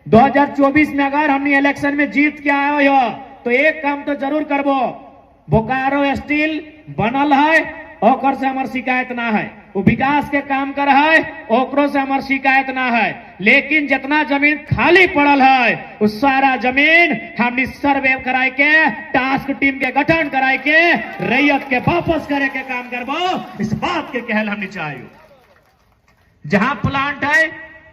2024 में अगर हमने इलेक्शन में जीत के आए हो तो एक काम तो जरूर करबो, बोकारो स्टील बनल है ओकर से हमार शिकायत ना है, वो विकास के काम कर है ओकरो से हमार शिकायत ना है, लेकिन जितना जमीन खाली पड़ल है उस सारा जमीन हमने सर्वे कराए के टास्क टीम के गठन कराए के रैयत के वापस करे के काम करबो। इस बात के कहल हमने चाहिए। जहां प्लांट है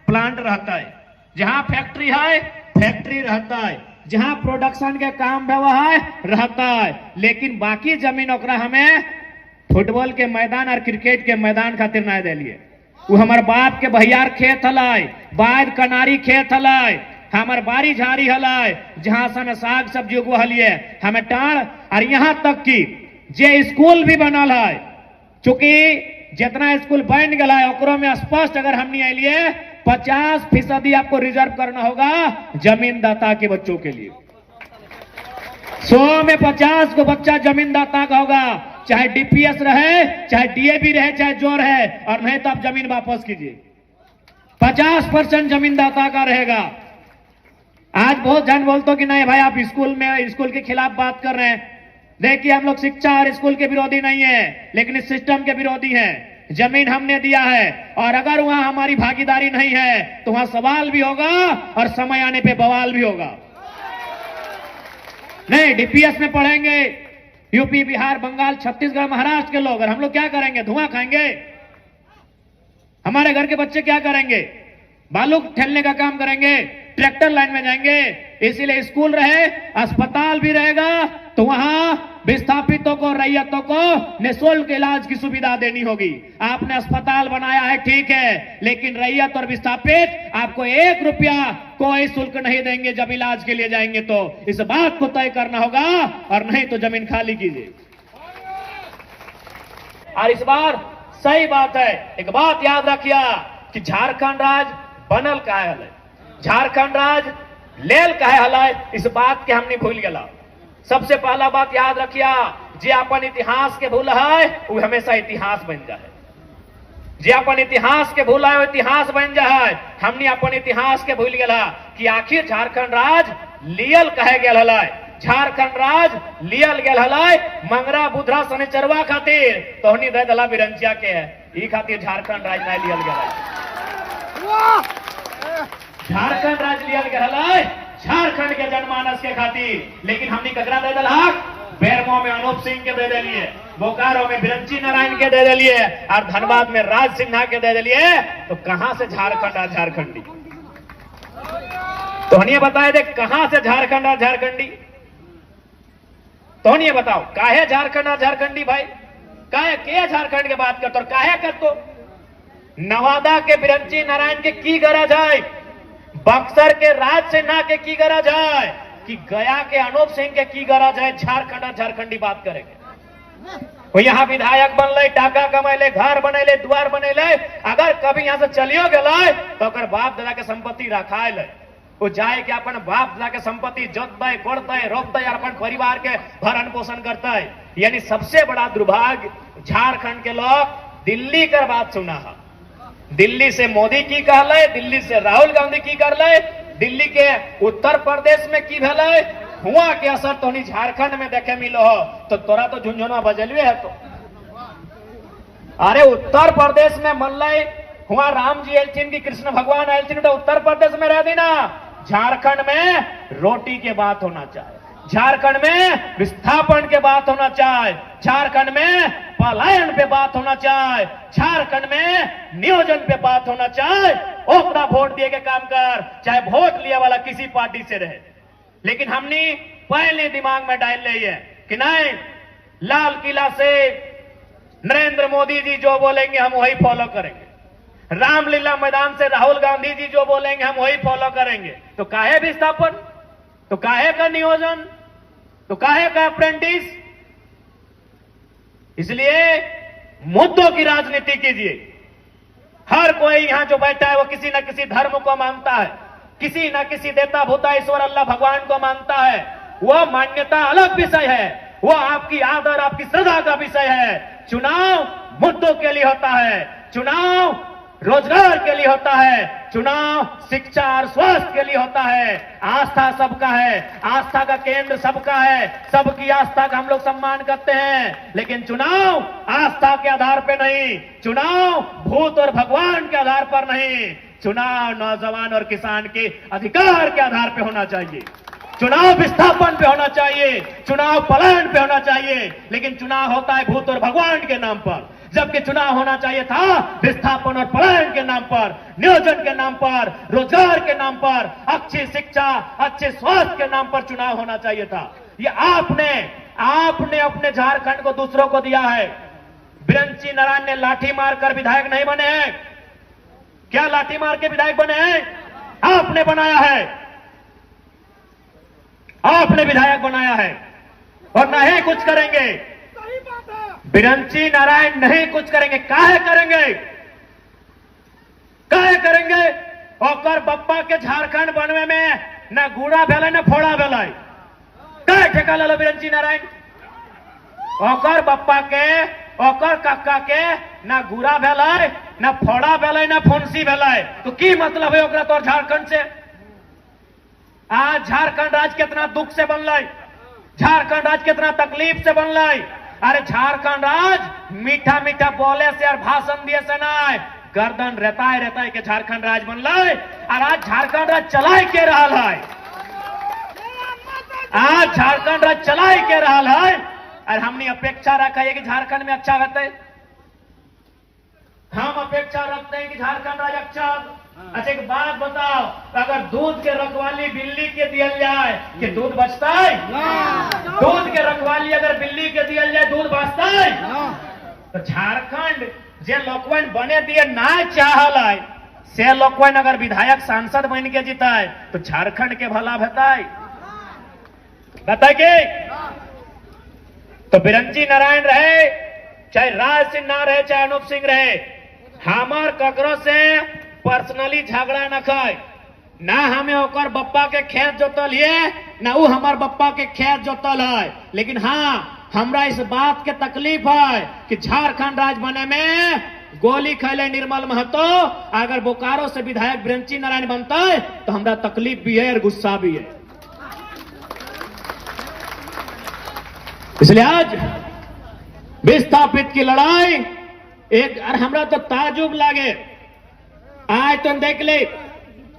प्लांट रहता है, जहां फैक्ट्री है फैक्ट्री रहता है, जहां प्रोडक्शन के काम है रहता है, लेकिन बाकी जमीन ओकरा हमें फुटबॉल के मैदान और क्रिकेट के मैदान खातिर ना दिलिए। वो हमार बाप के भैयार खेत हलाई, बाद कनारी खेत हलाई, हमार बारी झाड़ी हलाई, जहां से हमें साग सब्जी उगवलिए हमें टाण, और यहाँ तक कि जे स्कूल भी बनल है, चूंकि जितना स्कूल बन गया है ओकरो में स्पष्ट अगर हमने आइलिए 50% आपको रिजर्व करना होगा जमीनदाता के बच्चों के लिए। 100 में 50 को बच्चा जमीनदाता का होगा, चाहे डीपीएस रहे, चाहे डीएबी रहे, चाहे जो रहे, और नहीं तो आप जमीन वापस कीजिए। 50% जमीनदाता का रहेगा। आज बहुत जन बोलते कि नहीं भाई आप स्कूल के खिलाफ बात कर रहे हैं। देखिए हम लोग शिक्षा और स्कूल के विरोधी नहीं है, लेकिन इस सिस्टम के विरोधी हैं। जमीन हमने दिया है और अगर वहां हमारी भागीदारी नहीं है तो वहां सवाल भी होगा और समय आने पे बवाल भी होगा। नहीं, डीपीएस में पढ़ेंगे यूपी, बिहार, बंगाल, छत्तीसगढ़, महाराष्ट्र के लोग, और हम लोग क्या करेंगे? धुआं खाएंगे। हमारे घर के बच्चे क्या करेंगे? बालू ठेलने का काम करेंगे, ट्रैक्टर लाइन में जाएंगे। इसीलिए स्कूल रहे, अस्पताल भी रहेगा, तो वहां विस्थापितों को, रैयतों को निःशुल्क इलाज की सुविधा देनी होगी। आपने अस्पताल बनाया है ठीक है, लेकिन रैयत और विस्थापित आपको 1 रुपया कोई शुल्क नहीं देंगे जब इलाज के लिए जाएंगे। तो इस बात को तय करना होगा, और नहीं तो जमीन खाली कीजिए। और इस बार सही बात है, एक बात याद रखिए कि झारखंड राज्य बनल काहे हल, झारखंड राज्य लेल काहे हल, इस बात के हमने भूल गया। सबसे पहला बात याद रखिए, जे अपन इतिहास के भूल है वो हमेशा इतिहास बन जाए। जे अपन इतिहास के भूल है वो इतिहास बन जाए। हमने अपन इतिहास के भूल गया कि आखिर झारखंड राज लियल कहे गया हल। झारखंड राज लियल गया हल मंगरा बुधरा शनिचरवा खातिर, तो हमने दे दला बिरंचिया के है, ई खातिर झारखंड राज नहीं लियल गया। झारखंड राज लियल गया हल झारखंड के जनमानस के खातिर, लेकिन हमने ककरा दे दल हक? बेरमो में अनूप सिंह के दे दिलिए, बोकारो में बिरंची नारायण के दे दिलिए, और धनबाद में राज सिन्हा के दे दिलिए। तो कहां से झारखंड और झारखंडी? तो हनिए बताए दे कहां से झारखंड और झारखंडी? तो हनिए बताओ काहे झारखंड और झारखंडी भाई? काहे के झारखंड के बात करते और काहे करतो? नवादा के बिरंची नारायण के की गरज है? बक्सर के राज सिन्हा के की गरज है? कि गया के अनूप सिंह के की गरज है? झारखंड और झारखंडी बात करेंगे। वो यहाँ विधायक बनले, टाका कमैले, घर बनेले, द्वार बनेले, अगर कभी यहाँ से चलियो गए तो अगर बाप दादा के संपत्ति रखाए ले, वो जाए के अपन बाप दादा के संपत्ति जोतते, कोड़ते, रोपते और अपन परिवार के भरण पोषण करता है। यानी सबसे बड़ा दुर्भाग्य झारखंड के लोग दिल्ली कर बात सुना है। दिल्ली से मोदी की कहले, दिल्ली से राहुल गांधी की करले, दिल्ली के उत्तर प्रदेश में की भेले, हुआ के असर तो नहीं झारखंड में देखे मिलो हो। तो तोरा तो झुंझुनवा बजलवे है। तो अरे उत्तर प्रदेश में मल्लय हुआ राम जी एलथिन की, कृष्ण भगवान एलथिन, तो उत्तर प्रदेश में रह देना। झारखंड में रोटी के बात होना चाहिए, झारखंड में विस्थापन के बात होना चाहिए, झारखंड में पलायन पे बात होना चाहिए, झारखंड में नियोजन पे बात होना चाहिए। ओकरा वोट दिए के काम कर, चाहे वोट लिया वाला किसी पार्टी से रहे। लेकिन हमने पहले दिमाग में डाल ली है कि नहीं, लाल किला से नरेंद्र मोदी जी जो बोलेंगे हम वही फॉलो करेंगे, रामलीला मैदान से राहुल गांधी जी जो बोलेंगे हम वही फॉलो करेंगे। तो काहे विस्थापन? तो काहे का नियोजन? तो काहे का अप्रेंटिस? इसलिए मुद्दों की राजनीति कीजिए। हर कोई यहां जो बैठा है वो किसी न किसी धर्म को मानता है, किसी न किसी देवता भूता ईश्वर अल्लाह भगवान को मानता है। वह मान्यता अलग विषय है, वो आपकी आदर आपकी श्रद्धा का विषय है। चुनाव मुद्दों के लिए होता है, चुनाव रोजगार के लिए होता है, चुनाव शिक्षा और स्वास्थ्य के लिए होता है। आस्था सबका है, आस्था का केंद्र सबका है, सबकी आस्था का हम लोग सम्मान करते हैं। लेकिन चुनाव आस्था के आधार पर नहीं, चुनाव भूत और भगवान के आधार पर नहीं, चुनाव नौजवान और किसान के अधिकार के आधार पर होना चाहिए, चुनाव विस्थापन पे होना चाहिए, चुनाव पलायन पे होना चाहिए। लेकिन चुनाव होता है भूत और भगवान के नाम पर, जबकि चुनाव होना चाहिए था विस्थापन और पलायन के नाम पर, नियोजन के नाम पर, रोजगार के नाम पर, अच्छी शिक्षा, अच्छे स्वास्थ्य के नाम पर चुनाव होना चाहिए था। ये आपने अपने झारखंड को दूसरों को दिया है। बिरंची नारायण ने लाठी मारकर विधायक नहीं बने हैं। क्या लाठी मार के विधायक बने हैं? आपने बनाया है, आपने विधायक बनाया है और नहीं कुछ करेंगे। बिरंची नारायण नहीं कुछ करेंगे। काहे करेंगे? काहे करेंगे? और बप्पा के झारखंड बनवे में न गुड़ा भेल न फोड़ा भेल, काहे ठेका ले लो बिरंची नारायण? और बप्पा के और काका के न गुड़ा भेल न फोड़ा भेल न फुंसी भेल, तो की मतलब है ओकरा तोर झारखंड से? आज झारखंड राज्य कितना दुख से बनल, झारखंड राज्य कितना तकलीफ से बनल। अरे झारखंड राज्य मीठा मीठा बोले से और भाषण दिए से नहीं, गर्दन रहता के झारखंड राज्य बनल। और आज झारखंड राज्य चलाए के रहा है, आज झारखंड राज्य चलाए के रहा है। और हमने अपेक्षा रखा है कि झारखंड में अच्छा रहते, हम अपेक्षा रखते हैं कि झारखंड राज्य अच्छा। अच्छा एक बात बताओ, अगर दूध के रखवाली बिल्ली के दियल जाए कि दूध बचता है? दूध के रखवाली अगर बिल्ली के दियल जाए दूध बचता है? तो झारखंड जे लोकवन बने दिए ना चाहल है, से लोकवन अगर विधायक सांसद बन के जीता है तो झारखंड के भला बताए के? तो बिरंची नारायण रहे, चाहे राज सिंह ना रहे, चाहे अनूप सिंह रहे, हमार ककरो से पर्सनली झगड़ा न खाए, ना हमें ओकर बप्पा के खेत जोतल है, ना वो हमार बप्पा के खेत जोतल है। लेकिन हाँ, हमरा इस बात के तकलीफ है कि झारखंड राज्य बने में गोली खैले निर्मल महतो, अगर बोकारो से विधायक बिरंची नारायण बनता है तो हमरा तकलीफ भी है और गुस्सा भी है। इसलिए आज विस्थापित की लड़ाई एक, और हमरा तो ताजुब लागे, आज तुम देख ले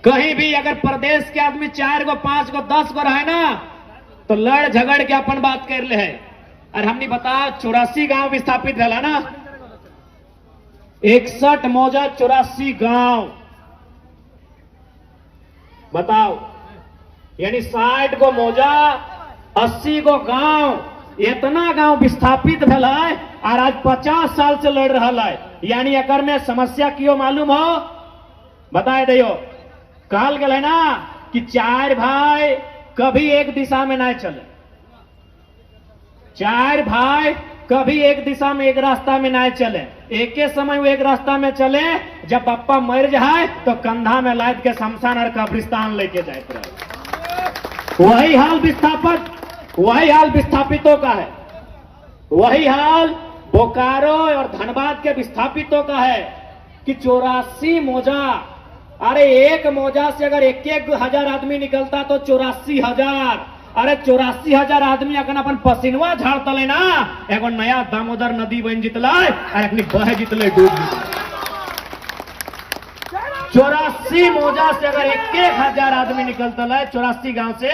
कहीं भी अगर प्रदेश के आदमी 4 गो 5 गो 10 गो रहे ना तो लड़ झगड़ के अपन बात कर ले है। और हमने बता 84 गांव विस्थापित रहा ना, 61 मौजा 84 गांव, बताओ, यानी 60 गो मौजा 80 गो गांव, इतना गांव विस्थापित भेल है और आज 50 साल से लड़ रहा है। यानी अगर में समस्या क्यों मालूम हो बताए दियो। कहल गए ना कि 4 भाई कभी एक दिशा में ना चले, 4 भाई कभी एक दिशा में एक रास्ता में ना चले, एक ही समय वो एक रास्ता में चले। जब पप्पा मर जाए तो कंधा में लाद के शमशान और कब्रिस्तान लेके जाते रहे। वही हाल विस्थापितों का है, वही हाल बोकारो और धनबाद के विस्थापितों का है कि 84 मौजा, अरे एक मौजा से अगर 1-1 हजार आदमी निकलता तो 84,000, अरे 84,000 आदमी अगर अपन पसीनवा झाड़तले ना, एगो नया दामोदर नदी बन जितल और अपनी बह जितले डूब जितले। 84 मौजा से अगर 1-1 हजार आदमी निकलता है, 84 गांव से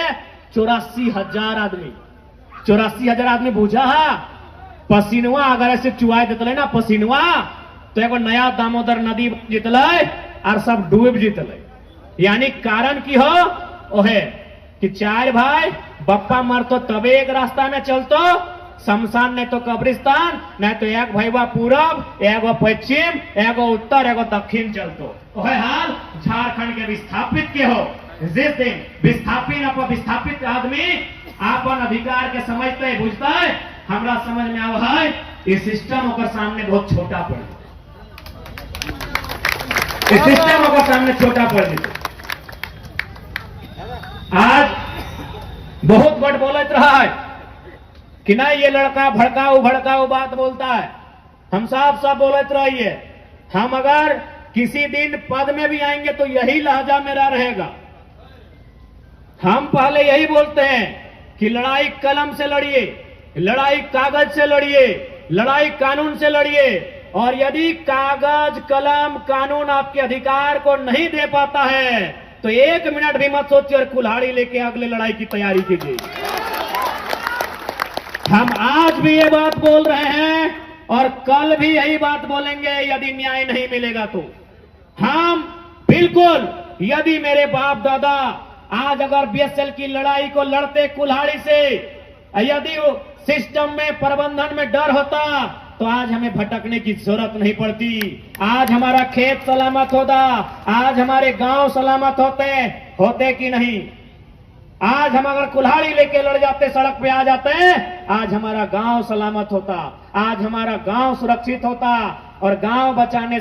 84,000 आदमी, 84,000 आदमी बूझा है। पसीनवा अगर ऐसे चुआ देते ना पसीनवा, तो एगो नया दामोदर नदी जीतल और सब डूब जीतल। यानी कारण की हो ओहे कि 4 भाई बप्पा मरतो तबे एक रास्ता में चलतो, शमशान नहीं तो कब्रिस्तान, नहीं तो एक भैया पूरब, एगो पश्चिम, एगो उत्तर, एगो दक्षिण चलतो। ओहे हाल झारखंड के विस्थापित के हो। जिस दिन विस्थापित आदमी अपन अधिकार के समझते है, बुझता है, हमरा समझ में आवा है ये सिस्टम ओकर सामने बहुत छोटा पड़, ये सिस्टम ओकर सामने छोटा पड़ जाए। आज बहुत बड़ बोलत रहा है कि ना ये लड़का भड़काऊ बात बोलता है। हम सब बोलते रहिए, हम अगर किसी दिन पद में भी आएंगे तो यही लहजा मेरा रहेगा। हम पहले यही बोलते हैं कि लड़ाई कलम से लड़िए, लड़ाई कागज से लड़िए, लड़ाई कानून से लड़िए, और यदि कागज कलम कानून आपके अधिकार को नहीं दे पाता है तो 1 मिनट भी मत सोचिए और कुल्हाड़ी लेके अगले लड़ाई की तैयारी कीजिए। हम आज भी ये बात बोल रहे हैं और कल भी यही बात बोलेंगे। यदि न्याय नहीं मिलेगा तो हम बिल्कुल, यदि मेरे बाप दादा आज अगर बीएसएल की लड़ाई को लड़ते कुल्हाड़ी से, यदि वो सिस्टम में प्रबंधन में डर होता तो आज हमें भटकने की जरूरत नहीं पड़ती। आज हमारा खेत सलामत होता, आज हमारे गांव सलामत होते कि नहीं। आज हम अगर कुल्हाड़ी लेके लड़ जाते, सड़क पे आ जाते हैं, आज हमारा गांव सलामत होता, आज हमारा गांव सुरक्षित होता। और गांव बचाने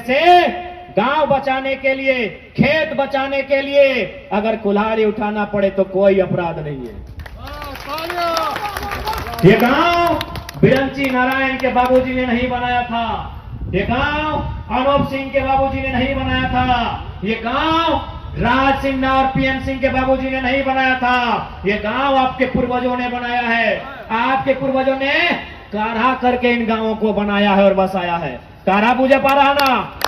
के लिए, खेत बचाने के लिए अगर कुल्हाड़ी उठाना पड़े तो कोई अपराध नहीं है। ये गांव बिरंची नारायण के बाबूजी ने नहीं बनाया था, ये गांव अनूप सिंह के बाबूजी ने नहीं बनाया था, ये गांव राज सिंह और पीएम सिंह के बाबूजी ने नहीं बनाया था, ये गांव आपके पूर्वजों ने बनाया है। आपके पूर्वजों ने काढ़ा करके इन गांवों को बनाया है और बसाया है। काढ़ा पूजा पा रहा ना,